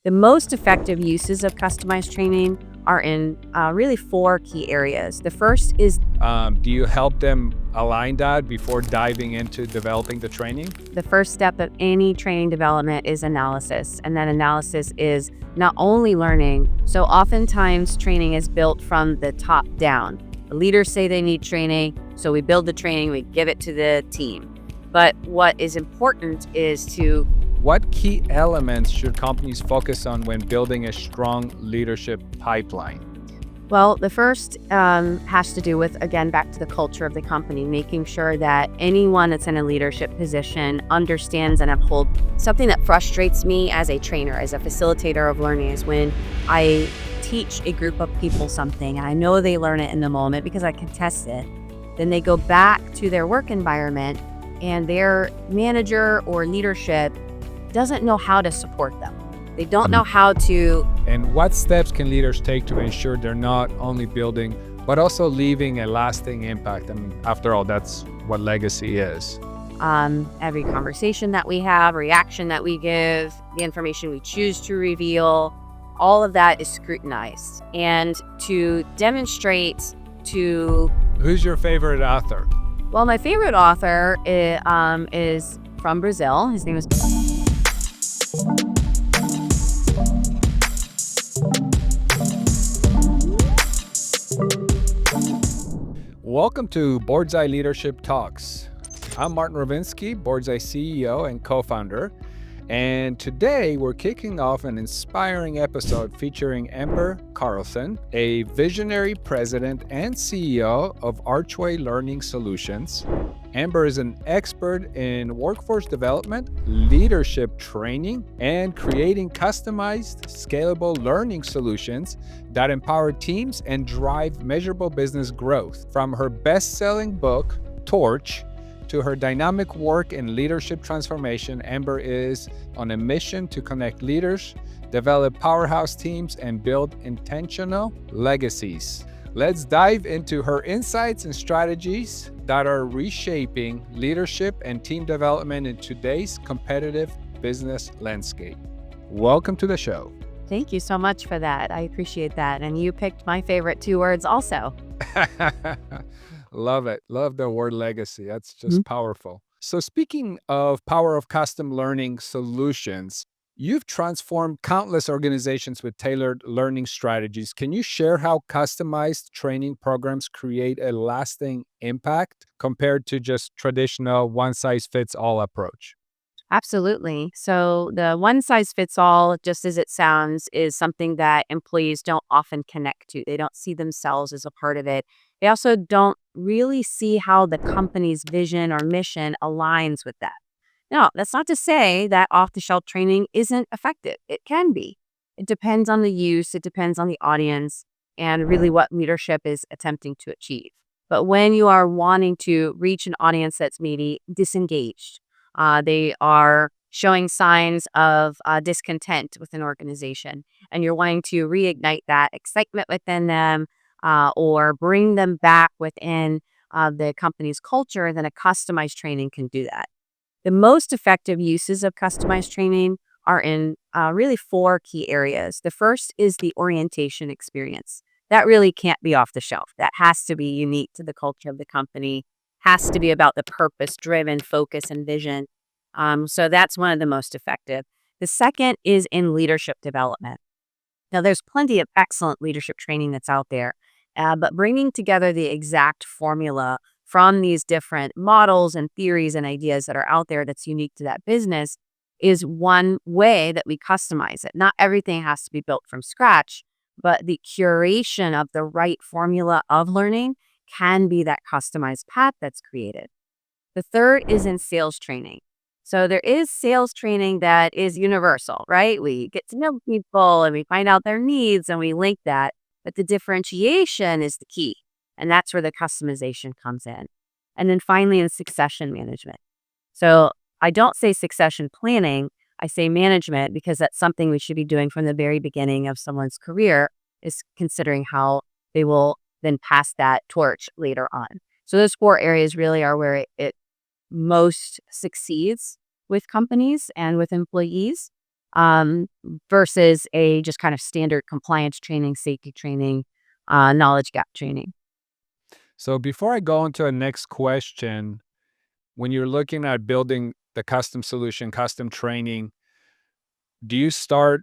The most effective uses of customized training are in really four key areas. The first is Do you help them align that before diving into developing the training? the first step of any training development is analysis. And that analysis is not only learning. So oftentimes training is built from the top down. The leaders say they need training. So we build the training, we give it to the team. But what is important is to What key elements should companies focus on when building a strong leadership pipeline? Well, the first has to do with, again, back to the culture of the company, making sure that anyone that's in a leadership position understands and upholds. Something that frustrates me as a trainer, as a facilitator of learning, is when I teach a group of people something and I know they learn it in the moment because I can test it. Then they go back to their work environment and their manager or leadership doesn't know how to support them. They don't know how to. And what steps can leaders take to ensure they're not only building, but also leaving a lasting impact? I mean, after all, that's what legacy is. Every conversation that we have, reaction that we give, the information we choose to reveal, all of that is scrutinized. And to demonstrate to, Who's your favorite author? well, my favorite author is from Brazil. His name is Welcome to Boardsi Leadership Talks. I'm Martin Rowinski, Boardsi CEO and co-founder, and today we're kicking off an inspiring episode featuring Amber Carlson, a visionary president and CEO of Archway Learning Solutions. Amber is an expert in workforce development, leadership training, and creating customized, scalable learning solutions that empower teams and drive measurable business growth. From her best-selling book, Torch, to her dynamic work in leadership transformation, Amber is on a mission to connect leaders, develop powerhouse teams, and build intentional legacies. Let's dive into her insights and strategies that are reshaping leadership and team development in today's competitive business landscape. Welcome to the show. Thank you so much for that. I appreciate that. And you picked my favorite two words also. Love it. Love the word legacy. That's just powerful. So speaking of power of custom learning solutions, you've transformed countless organizations with tailored learning strategies. Can you share how customized training programs create a lasting impact compared to just traditional one-size-fits-all approach? Absolutely. So the one size fits all, just as it sounds, is something that employees don't often connect to. They don't see themselves as a part of it. They also don't really see how the company's vision or mission aligns with that. Now, that's not to say that off the shelf training isn't effective. It can be. It depends on the use, it depends on the audience, and really what leadership is attempting to achieve. But when you are wanting to reach an audience that's maybe disengaged, they are showing signs of discontent with an organization, and you're wanting to reignite that excitement within them or bring them back within the company's culture, then a customized training can do that. The most effective uses of customized training are in really four key areas. The first is the orientation experience. That really can't be off the shelf. That has to be unique to the culture of the company, has to be about the purpose-driven focus and vision. So that's one of the most effective. The second is in leadership development. Now, there's plenty of excellent leadership training that's out there, but bringing together the exact formula from these different models and theories and ideas that are out there that's unique to that business is one way that we customize it. Not everything has to be built from scratch, but the curation of the right formula of learning can be that customized path that's created. The third is in sales training. So there is sales training that is universal, right? We get to know people and we find out their needs and we link that. But the differentiation is the key. And that's where the customization comes in. And then finally, in succession management. So I don't say succession planning, I say management, because that's something we should be doing from the very beginning of someone's career, is considering how they will then pass that torch later on. So those four areas really are where it most succeeds with companies and with employees. um, versus a just kind of standard compliance training, safety training, knowledge gap training. So before I go into a next question, when you're looking at building the custom solution, custom training, do you start,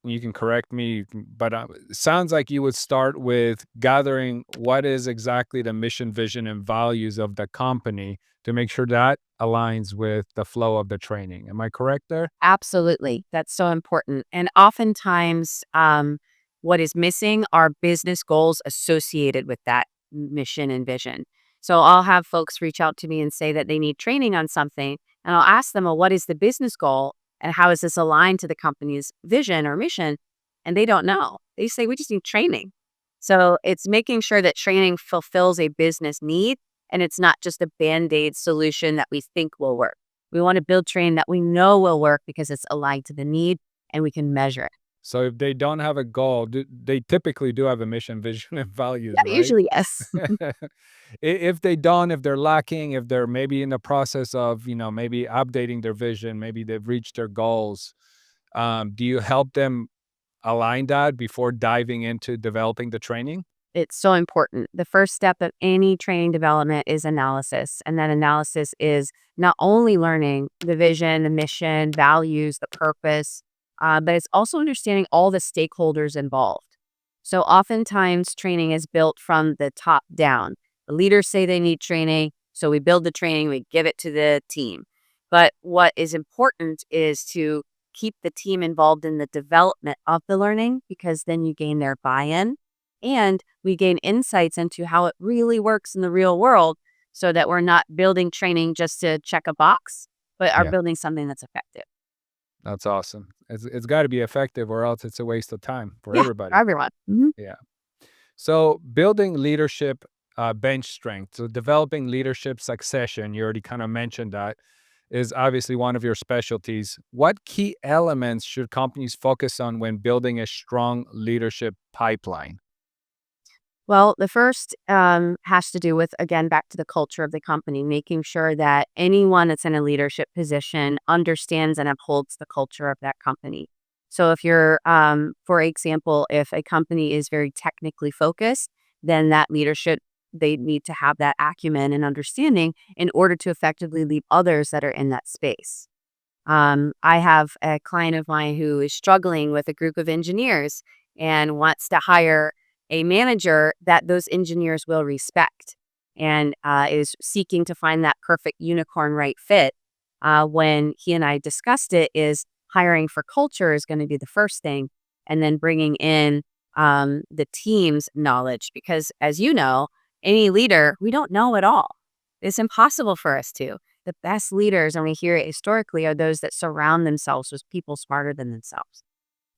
you can correct me, but it sounds like you would start with gathering what is exactly the mission, vision, and values of the company to make sure that aligns with the flow of the training. Am I correct there? Absolutely. That's so important. And oftentimes, what is missing are business goals associated with that mission and vision. So I'll have folks reach out to me and say that they need training on something. And I'll ask them, well, what is the business goal? And how is this aligned to the company's vision or mission? And they don't know. They say, we just need training. So it's making sure that training fulfills a business need and it's not just a band aid solution that we think will work. We want to build training that we know will work because it's aligned to the need and we can measure it. So if they don't have a goal, they typically do have a mission, vision, and values, Yeah, right? usually yes. If they don't, if they're lacking, if they're maybe in the process of, maybe updating their vision, maybe they've reached their goals, do you help them align that before diving into developing the training? It's so important. The first step of any training development is analysis. And that analysis is not only learning the vision, the mission, values, the purpose, but it's also understanding all the stakeholders involved. So oftentimes training is built from the top down. The leaders say they need training. So we build the training, we give it to the team. But what is important is to keep the team involved in the development of the learning because then you gain their buy in and we gain insights into how it really works in the real world so that we're not building training just to check a box, but are Yeah, building something that's effective. that's awesome. It's got to be effective, or else it's a waste of time for Yeah, for everybody. everyone. Mhm. Yeah. So building leadership bench strength, so developing leadership succession, you already kind of mentioned that, is obviously one of your specialties. What key elements should companies focus on when building a strong leadership pipeline? Well, the first has to do with, again, back to the culture of the company, making sure that anyone that's in a leadership position understands and upholds the culture of that company. So, if you're, for example, if a company is very technically focused, then that leadership, they need to have that acumen and understanding in order to effectively lead others that are in that space. I have a client of mine who is struggling with a group of engineers and wants to hire a manager that those engineers will respect and is seeking to find that perfect unicorn right fit. When he and I discussed it, is hiring for culture is going to be the first thing, and then bringing in the team's knowledge because, as you know, any leader we don't know it all. It's impossible for us to. The best leaders, and we hear it historically, are those that surround themselves with people smarter than themselves.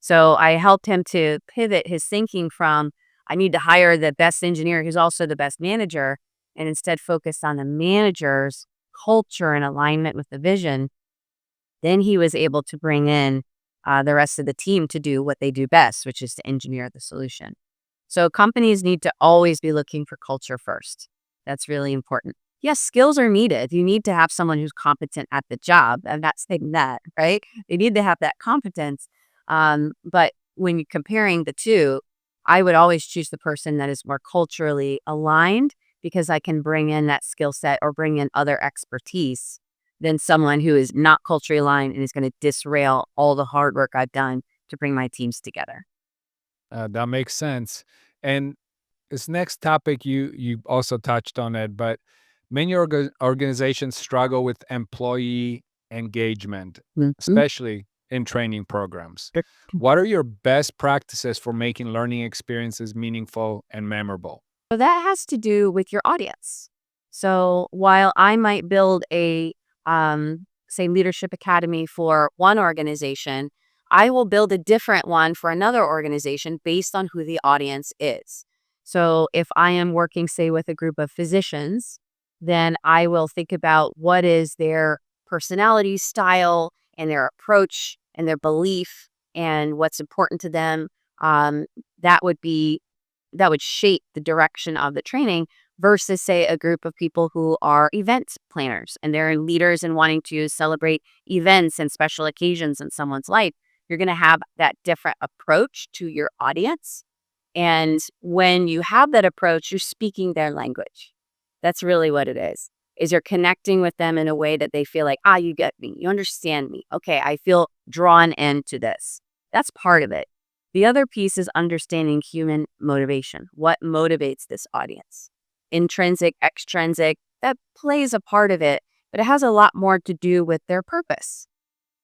So I helped him to pivot his thinking from, I need to hire the best engineer who's also the best manager, and instead focus on the manager's culture and alignment with the vision. Then he was able to bring in the rest of the team to do what they do best, which is to engineer the solution. So companies need to always be looking for culture first. That's really important. Yes, skills are needed. You need to have someone who's competent at the job. I'm not saying that, right? They need to have that competence. But when you're comparing the two, I would always choose the person that is more culturally aligned because I can bring in that skill set or bring in other expertise than someone who is not culturally aligned and is going to disrail all the hard work I've done to bring my teams together. That makes sense. And this next topic, you also touched on it, but many organizations struggle with employee engagement, Mhm. especially in training programs. What are your best practices for making learning experiences meaningful and memorable? So that has to do with your audience. So while I might build a, say, leadership academy for one organization, I will build a different one for another organization based on who the audience is. So if I am working, say, with a group of physicians, then I will think about what is their personality style and their approach and their belief and what's important to them. Um, that would be that would shape the direction of the training versus say a group of people who are event planners and they're leaders and wanting to celebrate events and special occasions in someone's life. You're going to have that different approach to your audience. And when you have that approach, you're speaking their language. That's really what it is you're connecting with them in a way that they feel like, you get me, you understand me. Okay, I feel drawn into this. That's part of it. The other piece is understanding human motivation. What motivates this audience? Intrinsic, extrinsic, that plays a part of it, but it has a lot more to do with their purpose.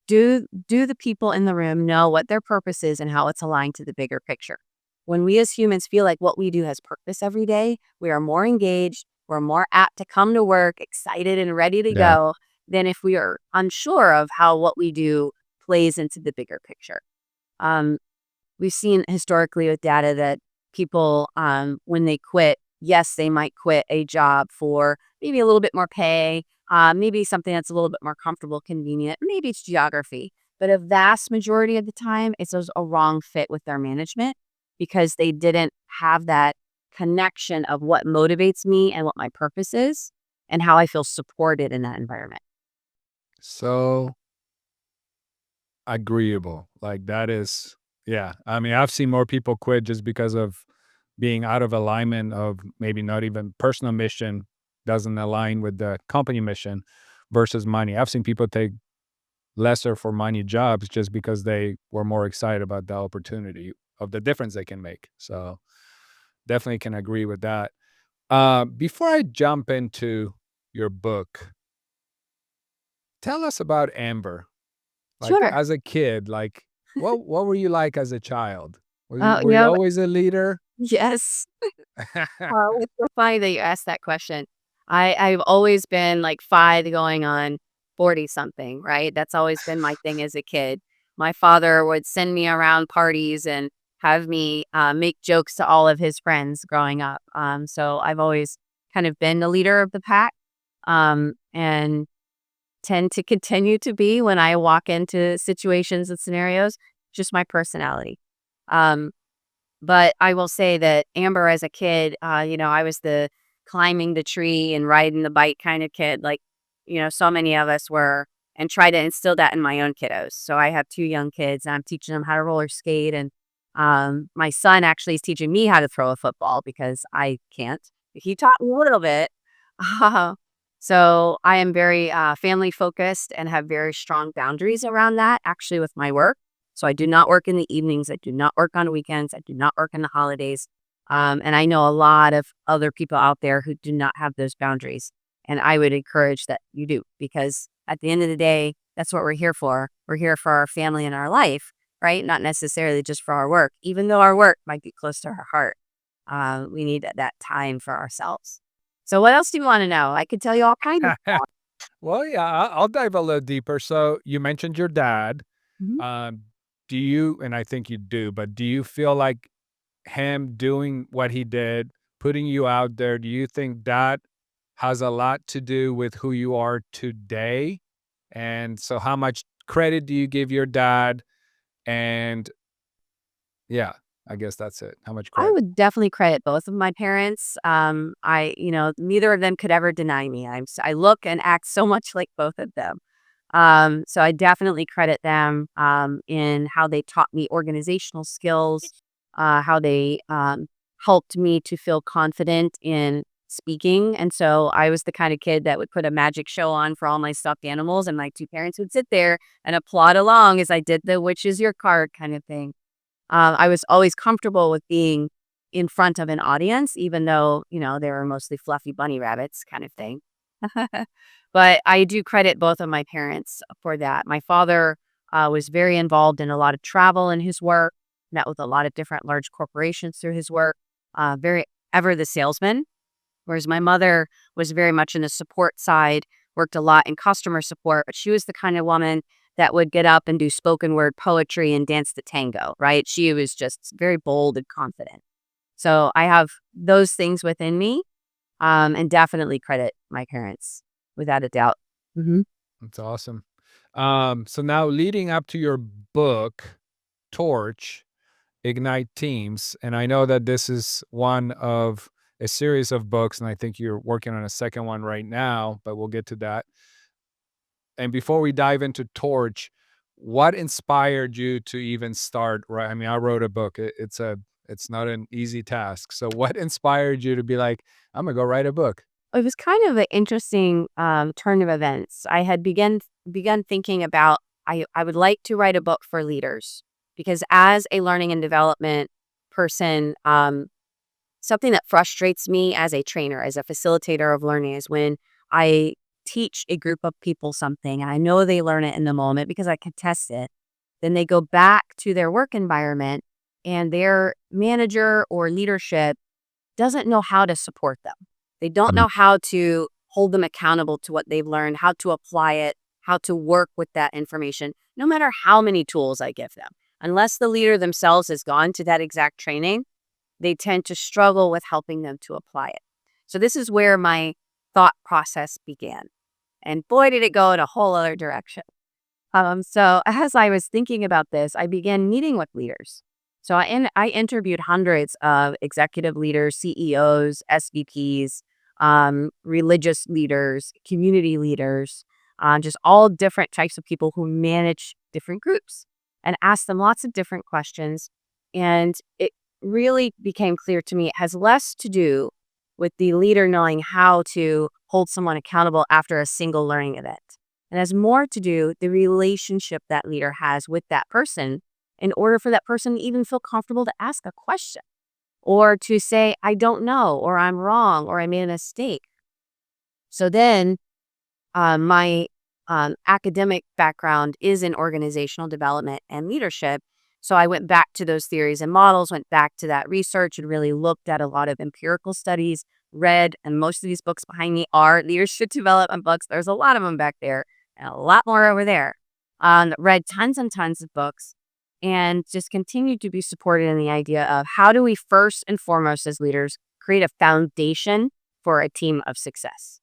Do the people in the room know what their purpose is and how it's aligned to the bigger picture? When we as humans feel like what we do has purpose every day, we are more engaged, we're more apt to come to work excited and ready to Yeah. go than if we are unsure of how what we do plays into the bigger picture. Um, we've seen historically with data that people, when they quit, yes, they might quit a job for maybe a little bit more pay, maybe something that's a little bit more comfortable, convenient, maybe it's geography. But a vast majority of the time, it's a wrong fit with their management because they didn't have that connection of what motivates me and what my purpose is and how I feel supported in that environment. So agreeable. Like that is, yeah. I mean, I've seen more people quit just because of being out of alignment of maybe not even personal mission doesn't align with the company mission versus money. I've seen people take lesser for money jobs just because they were more excited about the opportunity of the difference they can make. So definitely can agree with that. Before I jump into your book, tell us about Amber. Like Sure. as a kid, like what were you like as a child? Oh, Were you always a leader? yes. It's so funny that you asked that question. I've always been like 5 going on 40 something, right? That's always been my thing as a kid. My father would send me around parties and have me make jokes to all of his friends growing up. So I've always kind of been the leader of the pack, and tend to continue to be when I walk into situations and scenarios, just my personality. Um, but I will say that Amber as a kid, I was the climbing the tree and riding the bike kind of kid, like, so many of us were, and try to instill that in my own kiddos. So I have 2 young kids and I'm teaching them how to roller skate. And my son actually is teaching me how to throw a football because I can't. He taught me a little bit. Uh, so I am very family focused and have very strong boundaries around that actually with my work. So I do not work in the evenings. I do not work on weekends. I do not work in the holidays. And I know a lot of other people out there who do not have those boundaries. And I would encourage that you do, because at the end of the day, that's what we're here for. We're here for our family and our life, right? Not necessarily just for our work, even though our work might be close to our heart. We need that time for ourselves. So what else do you want to know? I could tell you all kinds of stuff. Well, yeah, I'll dive a little deeper. So you mentioned your dad. Mhm. Um, do you, and I think you do, but do you feel like him doing what he did, putting you out there, do you think that has a lot to do with who you are today? And so how much credit do you give your dad? And yeah, I guess that's it. How much I credit? would definitely credit both of my parents. Neither of them could ever deny me. I look and act so much like both of them. So I definitely credit them in how they taught me organizational skills, how they helped me to feel confident in speaking. And so I was the kind of kid that would put a magic show on for all my stuffed animals, and my 2 parents would sit there and applaud along as I did the "which is your card" kind of thing. I was always comfortable with being in front of an audience, even though, they were mostly fluffy bunny rabbits kind of thing. But I do credit both of my parents for that. My father was very involved in a lot of travel in his work, met with a lot of different large corporations through his work, very ever the salesman. Whereas my mother was very much in the support side, worked a lot in customer support, but she was the kind of woman that would get up and do spoken word poetry and dance the tango, right? She was just very bold and confident. So I have those things within me, and definitely credit my parents without a doubt. Hmm. That's awesome. So now leading up to your book, Torch, Ignite Teams, and I know that this is one of a series of books, and I think you're working on a second one right now, but we'll get to that. And before we dive into Torch, what inspired you to even start? Right, I mean, I wrote a book. It's not an easy task. So, what inspired you to be like, I'm gonna go write a book? It was kind of an interesting turn of events. I had begun thinking about I would like to write a book for leaders because as a learning and development person, something that frustrates me as a trainer, as a facilitator of learning, is when I teach a group of people something and I know they learn it in the moment because I can test it. Then they go back to their work environment and their manager or leadership doesn't know how to support them. They don't Mhm. know how to hold them accountable to what they've learned, how to apply it, how to work with that information, no matter how many tools I give them. Unless the leader themselves has gone to that exact training, they tend to struggle with helping them to apply it. So this is where my thought process began. And boy, did it go in a whole other direction. So as I was thinking about this, I began meeting with leaders. So I interviewed hundreds of executive leaders, CEOs, SVPs, religious leaders, community leaders, just all different types of people who manage different groups, and asked them lots of different questions. And it really became clear to me it has less to do with the leader knowing how to hold someone accountable after a single learning event. It has more to do the relationship that leader has with that person in order for that person to even feel comfortable to ask a question or to say, I don't know, or I'm wrong, or I made a mistake. So then my academic background is in organizational development and leadership. So I went back to those theories and models, went back to that research and really looked at a lot of empirical studies, read, and most of these books behind me are leadership development books. There's a lot of them back there and a lot more over there. Read tons and tons of books and just continued to be supported in the idea of how do we first and foremost as leaders create a foundation for a team of success.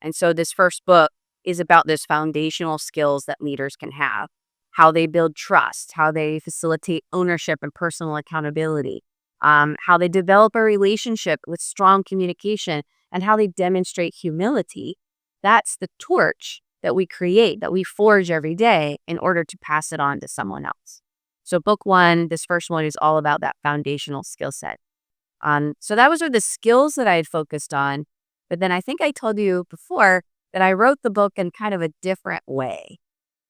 And so this first book is about those foundational skills that leaders can have, how they build trust, how they facilitate ownership and personal accountability, how they develop a relationship with strong communication, and how they demonstrate humility. That's the torch that we create, that we forge every day in order to pass it on to someone else. So, book one, this first one is all about that foundational skill set. So that was the skills that I had focused on. But then I think I told you before that I wrote the book in kind of a different way.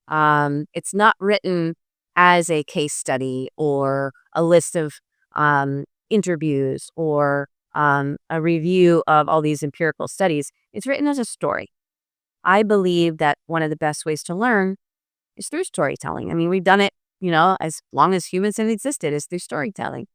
It's not written as a case study or a list of interviews or a review of all these empirical studies. It's written as a story. I believe that one of the best ways to learn is through storytelling. I mean, we've done it, as long as humans have existed, is through storytelling.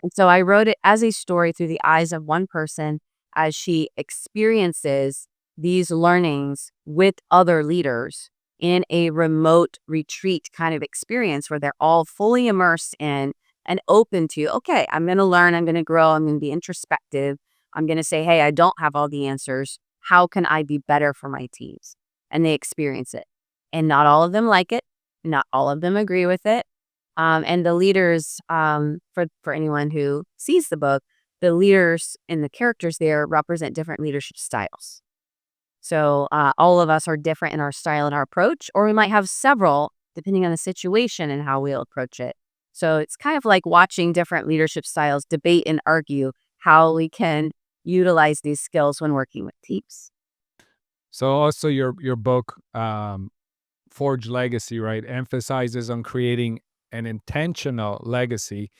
And so I wrote it as a story through the eyes of one person as she experiences these learnings with other leaders in a remote retreat kind of experience where they're all fully immersed in and open to, okay, I'm going to learn, I'm going to grow, I'm going to be introspective. I'm going to say, hey, I don't have all the answers. How can I be better for my teams? And they experience it. And not all of them like it. Not all of them agree with it. And the leaders, for anyone who sees the book, the leaders and the characters there represent different leadership styles. So all of us are different in our style and our approach, or we might have several depending on the situation and how we'll approach it. So it's kind of like watching different leadership styles debate and argue how we can utilize these skills when working with teams. So also your book, Forge Legacy, right, emphasizes on creating an intentional legacy.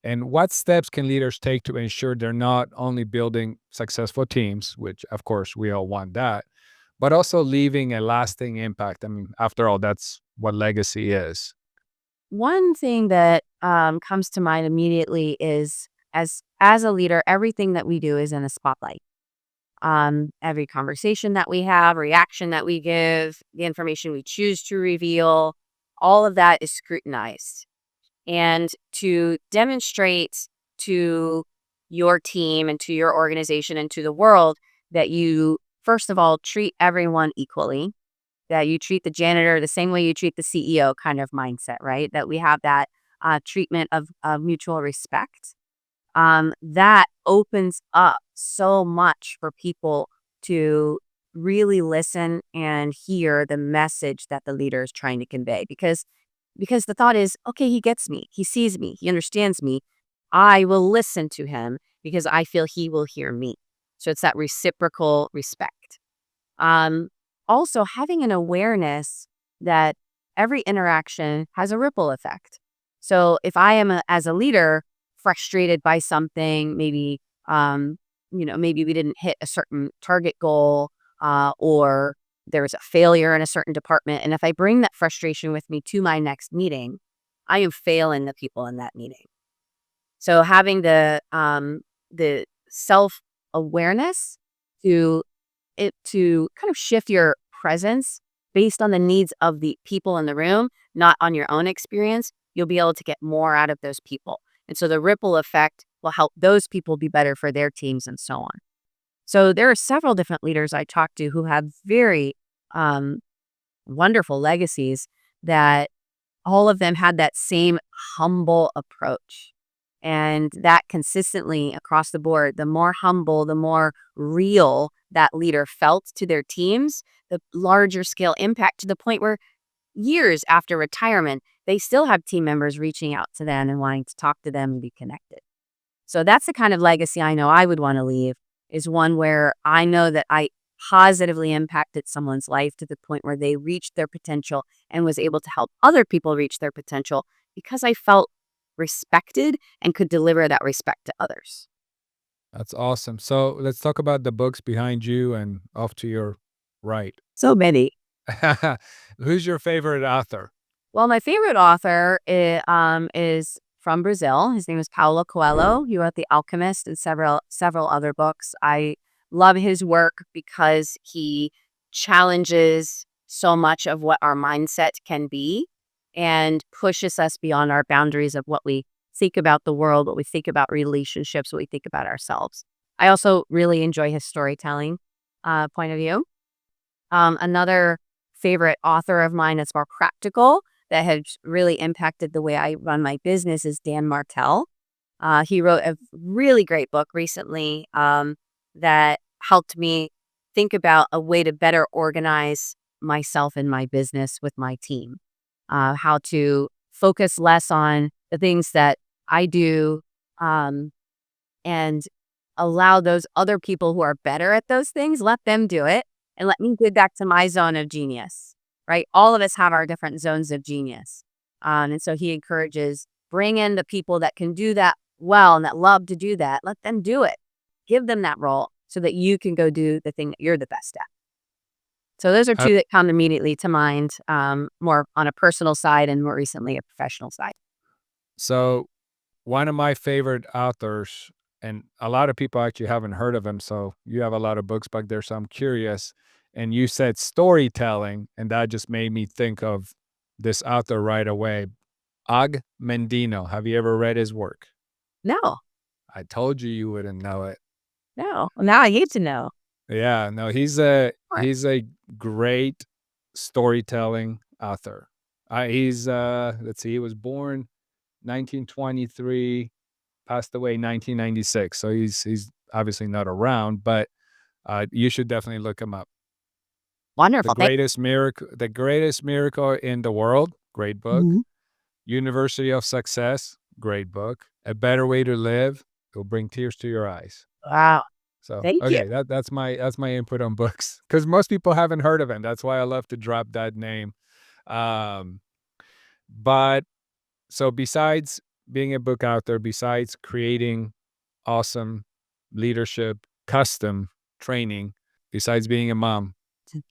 And what steps can leaders take to ensure they're not only building successful teams, which of course we all want that, but also leaving a lasting impact? I mean, after all, that's what legacy is. One thing that comes to mind immediately is as a leader, everything that we do is in a spotlight. Every conversation that we have, reaction that we give, the information we choose to reveal, all of that is scrutinized. And to demonstrate to your team and to your organization and to the world that you, first of all, treat everyone equally, that you treat the janitor the same way you treat the CEO kind of mindset, right? That we have that treatment of mutual respect. That opens up so much for people to really listen and hear the message that the leader is trying to convey. Because because the thought is, okay, he gets me, he sees me, he understands me. I will listen to him because I feel he will hear me. So it's that reciprocal respect. Um, Also, having an awareness that every interaction has a ripple effect. So if I am, as a leader, frustrated by something, maybe, maybe we didn't hit a certain target goal, or there was a failure in a certain department. And if I bring that frustration with me to my next meeting, I am failing the people in that meeting. So having the self awareness to to kind of shift your presence based on the needs of the people in the room, not on your own experience, you'll be able to get more out of those people. And so the ripple effect will help those people be better for their teams and so on. So there are several different leaders I talk to who have very um, wonderful legacies that all of them had that same humble approach. And that consistently across the board, the more humble, the more real that leader felt to their teams, the larger scale impact, to the point where years after retirement, they still have team members reaching out to them and wanting to talk to them and be connected. So that's the kind of legacy I know I would want to leave, is one where I know that I positively impacted someone's life to the point where they reached their potential and was able to help other people reach their potential because I felt respected and could deliver that respect to others. That's awesome. So let's talk about the books behind you and off to your right. So many. Who's your favorite author? Well, my favorite author is from Brazil. His name is Paulo Coelho. He wrote The Alchemist and several other books. I love his work because he challenges so much of what our mindset can be and pushes us beyond our boundaries of what we think about the world, what we think about relationships, what we think about ourselves. I also really enjoy his storytelling point of view. Another favorite author of mine that's more practical, that has really impacted the way I run my business, is Dan Martel. He wrote a really great book recently that helped me think about a way to better organize myself and my business with my team. How to focus less on the things that I do, um, and allow those other people who are better at those things, let them do it and let me get back to my zone of genius, right? All of us have our different zones of genius. And so he encourages, bring in the people that can do that well and that love to do that. Let them do it. Give them that role so that you can go do the thing that you're the best at. So those are Uh, two that come immediately to mind, more on a personal side and more recently a professional side. so one of my favorite authors, and a lot of people actually haven't heard of him. So you have a lot of books back there. So I'm curious. And you said storytelling, and that just made me think of this author right away. Og Mendino. Have you ever read his work? No, I told you you wouldn't know it. no. Well, now I need to know. Yeah, no, Sure. he's a great storytelling author. He's let's see, he was born 1923, passed away 1996. So he's obviously not around, but you should definitely look him up. Wonderful. The greatest miracle in the world, great book. Mhm. University of Success, great book. A Better Way to Live, it'll bring tears to your eyes. Wow. So, Thank you. okay, that's my input on books because most people haven't heard of him. That's why I love to drop that name. Um, but so besides being a book author, besides creating awesome leadership, custom training, besides being a mom,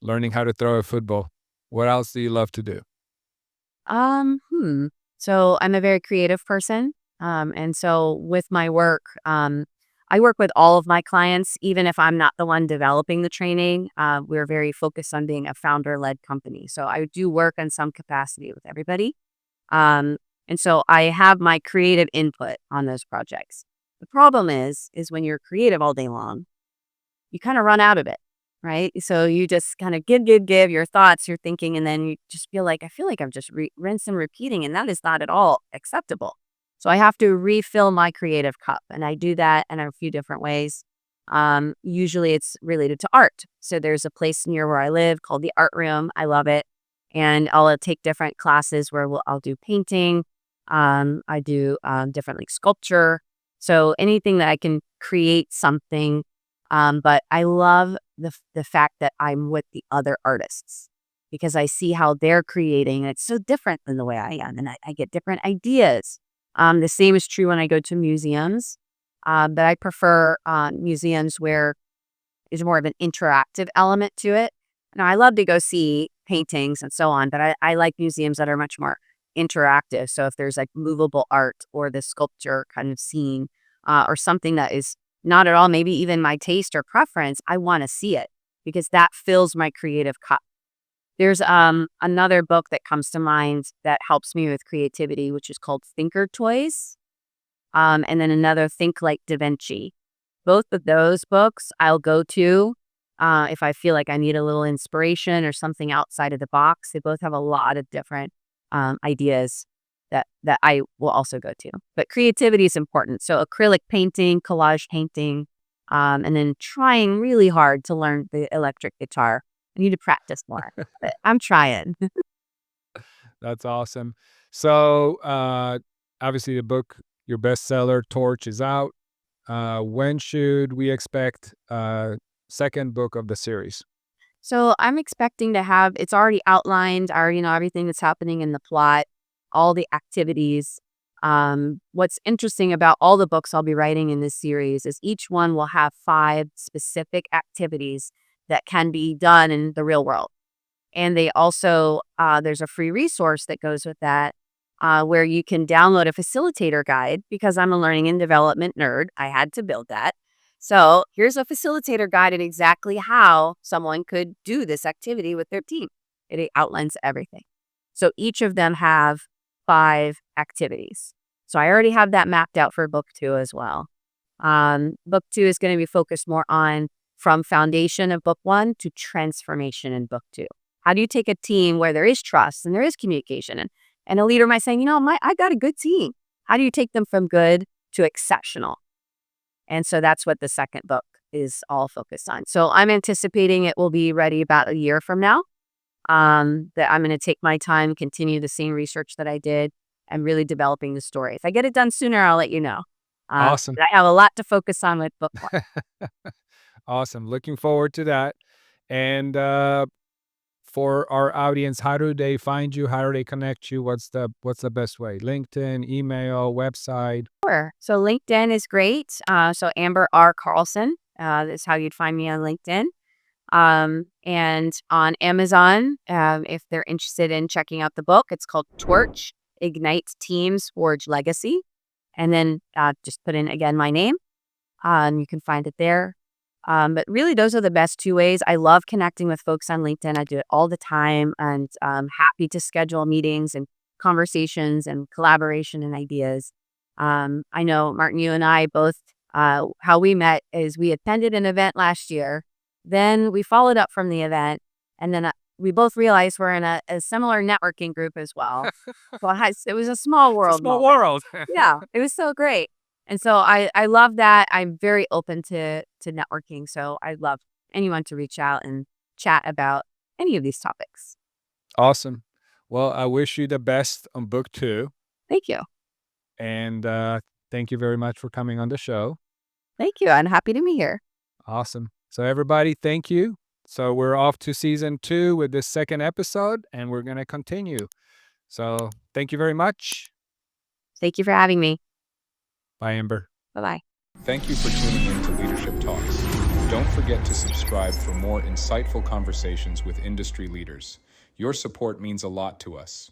learning how to throw a football, what else do you love to do? Hmm. So I'm a very creative person. And so with my work, I work with all of my clients, even if I'm not the one developing the training. We're very focused on being a founder-led company. So I do work in some capacity with everybody. Um, and so I have my creative input on those projects. The problem is when you're creative all day long, you kind of run out of it, right? So you just kind of give your thoughts, your thinking, and then you just I feel like I'm just rinse and repeating, and that is not at all acceptable. So I have to refill my creative cup, and I do that in a few different ways. Usually it's related to art. So there's a place near where I live called the Art Room. I love it. And I'll take different classes where I'll do painting. I do different like sculpture. So anything that I can create something. But I love the fact that I'm with the other artists because I see how they're creating. And it's so different than the way I am. And I get different ideas. The same is true when I go to museums. But I prefer museums where there's more of an interactive element to it. Now, I love to go see paintings and so on, but I like museums that are much more interactive. So if there's like movable art or the sculpture kind of scene or something that is not at all, maybe even my taste or preference, I want to see it because that fills my creative cup. There's another book that comes to mind that helps me with creativity, which is called Thinker Toys. And then another Think Like Da Vinci. Both of those books I'll go to if I feel like I need a little inspiration or something outside of the box. They both have a lot of different ideas that I will also go to. But creativity is important. So acrylic painting, collage painting, and then trying really hard to learn the electric guitar. I need to practice more, but I'm trying. That's awesome. So, obviously, the book, your bestseller, Torch, is out. When should we expect second book of the series? So I'm expecting to have it's already outlined. I already know everything that's happening in the plot, all the activities. What's interesting about all the books I'll be writing in this series is each one will have 5 specific activities that can be done in the real world. And they also, there's a free resource that goes with that where you can download a facilitator guide because I'm a learning and development nerd. I had to build that. So here's a facilitator guide on exactly how someone could do this activity with their team. It outlines everything. So each of them have 5 activities. So I already have that mapped out for book 2 as well. Book 2 is going to be focused more on from foundation of book 1 to transformation in book 2. How do you take a team where there is trust and there is communication and a leader might say, I got a good team. How do you take them from good to exceptional? And so that's what the second book is all focused on. So I'm anticipating it will be ready about a year from now. That I'm going to take my time, continue the same research that I did, and really developing the story. If I get it done sooner, I'll let you know. Awesome. But I have a lot to focus on with book 1. Awesome. Looking forward to that. And for our audience, how do they find you? How do they connect you? What's the best way? LinkedIn, email, website? Sure. So LinkedIn is great. So Amber R. Carlson is how you'd find me on LinkedIn. And on Amazon, if they're interested in checking out the book, it's called Torch, Ignite Teams, Forge Legacy. And then just put in, again, my name. You can find it there. But really, those are the best 2 ways. I love connecting with folks on LinkedIn. I do it all the time, and I'm happy to schedule meetings and conversations and collaboration and ideas. I know, Martin, you and I both, how we met is we attended an event last year. Then we followed up from the event, and then we both realized we're in a similar networking group as well. So it was a small world. It's a small moment. world. Yeah, it was so great. And so I love that. I'm very open to networking. So I'd love anyone to reach out and chat about any of these topics. Awesome. Well, I wish you the best on book 2. Thank you. And thank you very much for coming on the show. Thank you. I'm happy to be here. Awesome. So everybody, thank you. So we're off to season 2 with this second episode, and we're going to continue. So thank you very much. Thank you for having me. Bye, Amber. Bye-bye. Thank you for tuning in to Leadership Talks. Don't forget to subscribe for more insightful conversations with industry leaders. Your support means a lot to us.